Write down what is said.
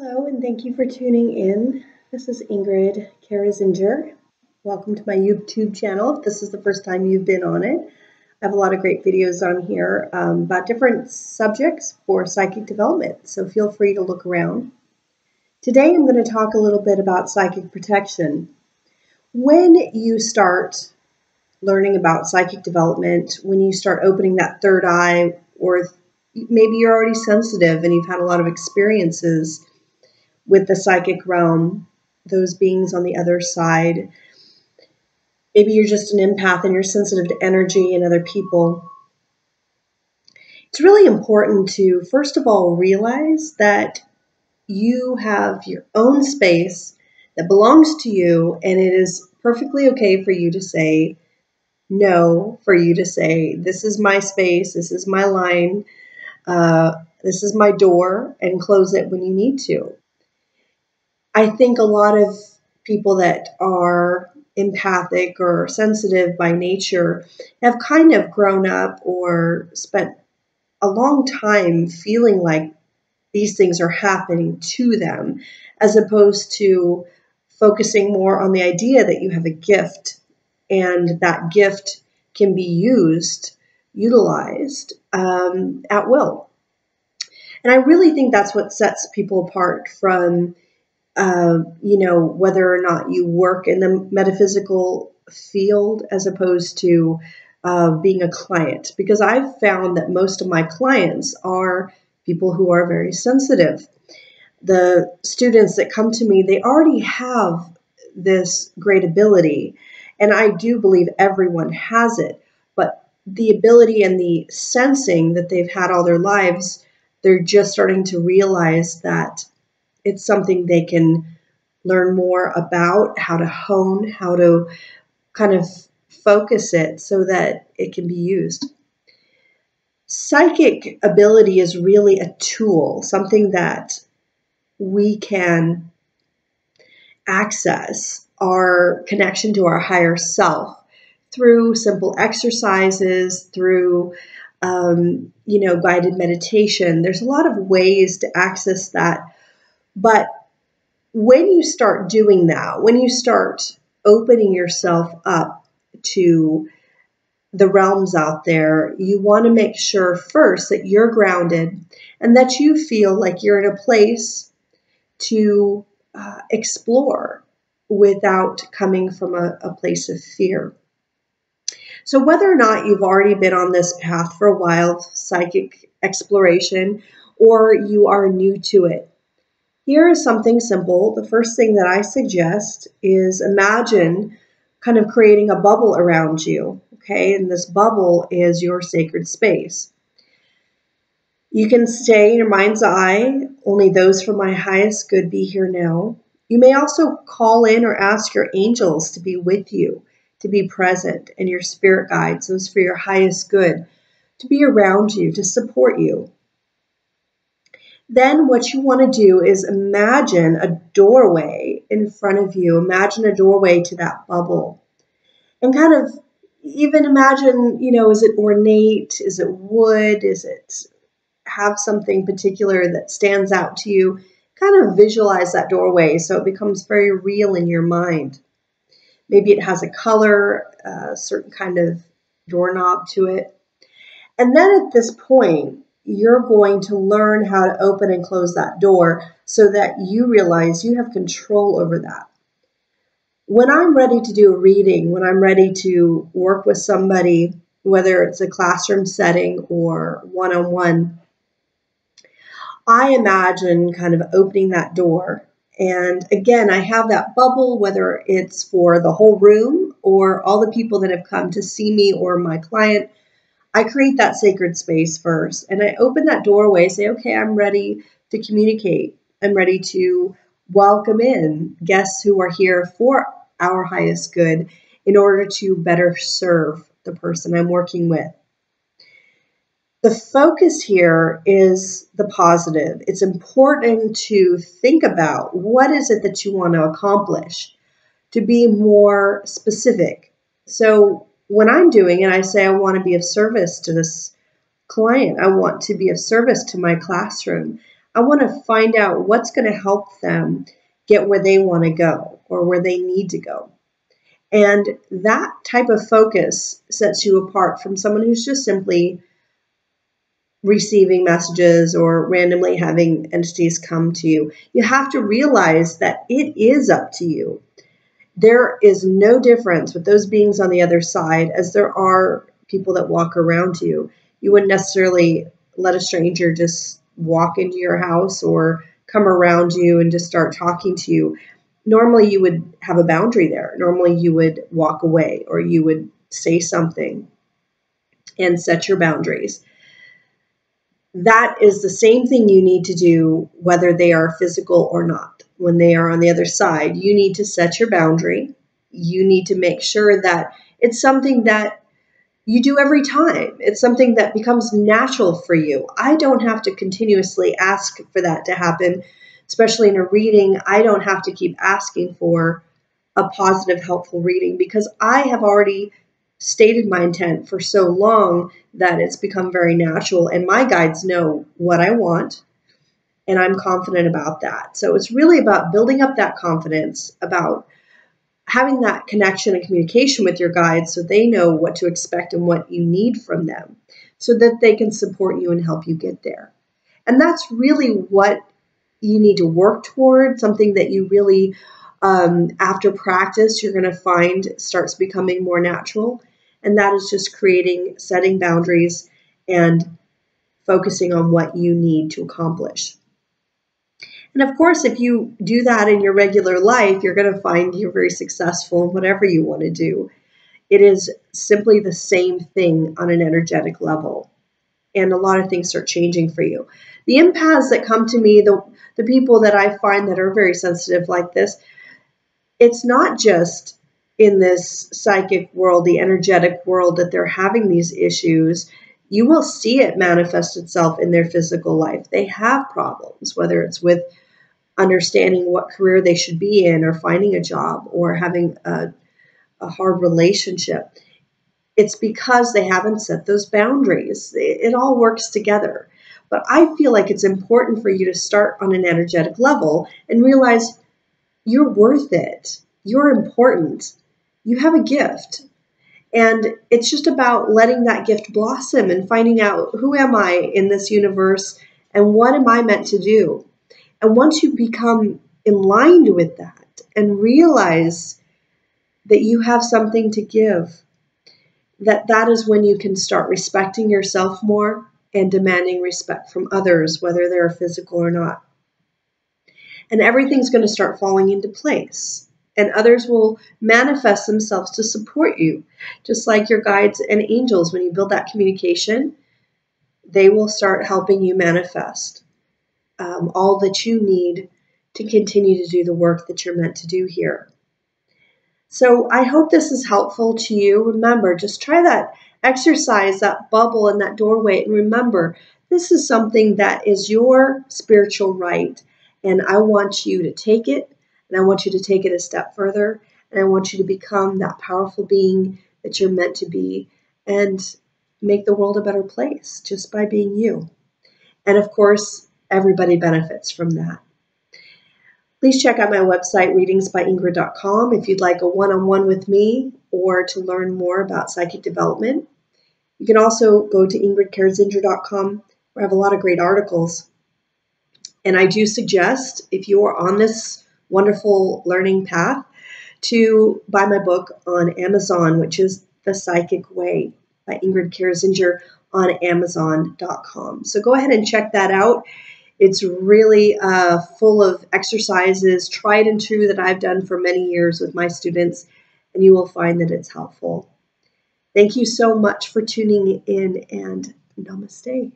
Hello, and thank you for tuning in. This is Ingrid Karazinger. Welcome to my YouTube channel. If this is the first time you've been on it, I have a lot of great videos on here about different subjects for psychic development, so feel free to look around. Today I'm going to talk a little bit about psychic protection. When you start learning about psychic development, when you start opening that third eye, or maybe you're already sensitive and you've had a lot of experiences with the psychic realm, those beings on the other side. Maybe you're just an empath and you're sensitive to energy and other people. It's really important to, first of all, realize that you have your own space that belongs to you, and it is perfectly okay for you to say no, for you to say, this is my space, this is my line, this is my door, and close it when you need to. I think a lot of people that are empathic or sensitive by nature have kind of grown up or spent a long time feeling like these things are happening to them, as opposed to focusing more on the idea that you have a gift and that gift can be utilized at will. And I really think that's what sets people apart from whether or not you work in the metaphysical field as opposed to being a client. Because I've found that most of my clients are people who are very sensitive. The students that come to me, they already have this great ability. And I do believe everyone has it. But the ability and the sensing that they've had all their lives, they're just starting to realize that it's something they can learn more about, how to hone, how to kind of focus it so that it can be used. Psychic ability is really a tool, something that we can access our connection to our higher self through simple exercises, through guided meditation. There's a lot of ways to access that. But when you start doing that, when you start opening yourself up to the realms out there, you want to make sure first that you're grounded and that you feel like you're in a place to explore without coming from a place of fear. So whether or not you've already been on this path for a while, psychic exploration, or you are new to it, here is something simple. The first thing that I suggest is imagine kind of creating a bubble around you, okay? And this bubble is your sacred space. You can say in your mind's eye, only those for my highest good be here now. You may also call in or ask your angels to be with you, to be present, and your spirit guides, those for your highest good, to be around you, to support you. Then what you want to do is imagine a doorway in front of you. Imagine a doorway to that bubble. And kind of even imagine, is it ornate? Is it wood? Is it have something particular that stands out to you? Kind of visualize that doorway so it becomes very real in your mind. Maybe it has a color, a certain kind of doorknob to it. And then at this point, you're going to learn how to open and close that door so that you realize you have control over that. When I'm ready to do a reading, when I'm ready to work with somebody, whether it's a classroom setting or one-on-one, I imagine kind of opening that door. And again, I have that bubble, whether it's for the whole room or all the people that have come to see me or my client. I create that sacred space first, and I open that doorway, say, okay, I'm ready to communicate. I'm ready to welcome in guests who are here for our highest good in order to better serve the person I'm working with. The focus here is the positive. It's important to think about what is it that you want to accomplish, to be more specific. So when I'm doing it, I say I want to be of service to this client. I want to be of service to my classroom. I want to find out what's going to help them get where they want to go or where they need to go. And that type of focus sets you apart from someone who's just simply receiving messages or randomly having entities come to you. You have to realize that it is up to you. There is no difference with those beings on the other side as there are people that walk around you. You wouldn't necessarily let a stranger just walk into your house or come around you and just start talking to you. Normally you would have a boundary there. Normally you would walk away or you would say something and set your boundaries. That is the same thing you need to do whether they are physical or not. When they are on the other side, you need to set your boundary. You need to make sure that it's something that you do every time. It's something that becomes natural for you. I don't have to continuously ask for that to happen, especially in a reading. I don't have to keep asking for a positive, helpful reading because I have already stated my intent for so long that it's become very natural, and my guides know what I want, and I'm confident about that. So it's really about building up that confidence, about having that connection and communication with your guides so they know what to expect and what you need from them so that they can support you and help you get there. And that's really what you need to work toward, something that you really, after practice, you're going to find starts becoming more natural. And that is just setting boundaries and focusing on what you need to accomplish. And of course, if you do that in your regular life, you're going to find you're very successful in whatever you want to do. It is simply the same thing on an energetic level. And a lot of things start changing for you. The empaths that come to me, the people that I find that are very sensitive like this, it's not just in this psychic world, the energetic world, that they're having these issues. You will see it manifest itself in their physical life. They have problems, whether it's with understanding what career they should be in or finding a job or having a hard relationship. It's because they haven't set those boundaries. It all works together. But I feel like it's important for you to start on an energetic level and realize you're worth it. You're important. You have a gift. And it's just about letting that gift blossom and finding out, who am I in this universe and what am I meant to do? And once you become aligned with that and realize that you have something to give, that is when you can start respecting yourself more and demanding respect from others, whether they're physical or not. And everything's going to start falling into place. And others will manifest themselves to support you. Just like your guides and angels, when you build that communication, they will start helping you manifest all that you need to continue to do the work that you're meant to do here. So I hope this is helpful to you. Remember, just try that exercise, that bubble and that doorway. And remember, this is something that is your spiritual right. And I want you to take it, and I want you to take it a step further. And I want you to become that powerful being that you're meant to be and make the world a better place just by being you. And of course, everybody benefits from that. Please check out my website, readingsbyingrid.com, if you'd like a one-on-one with me or to learn more about psychic development. You can also go to ingridcarezinger.com, where I have a lot of great articles. And I do suggest, if you are on this wonderful learning path, to buy my book on Amazon, which is The Psychic Way by Ingrid Carezinger on Amazon.com. So go ahead and check that out. It's really full of exercises, tried and true, that I've done for many years with my students, and you will find that it's helpful. Thank you so much for tuning in, and namaste.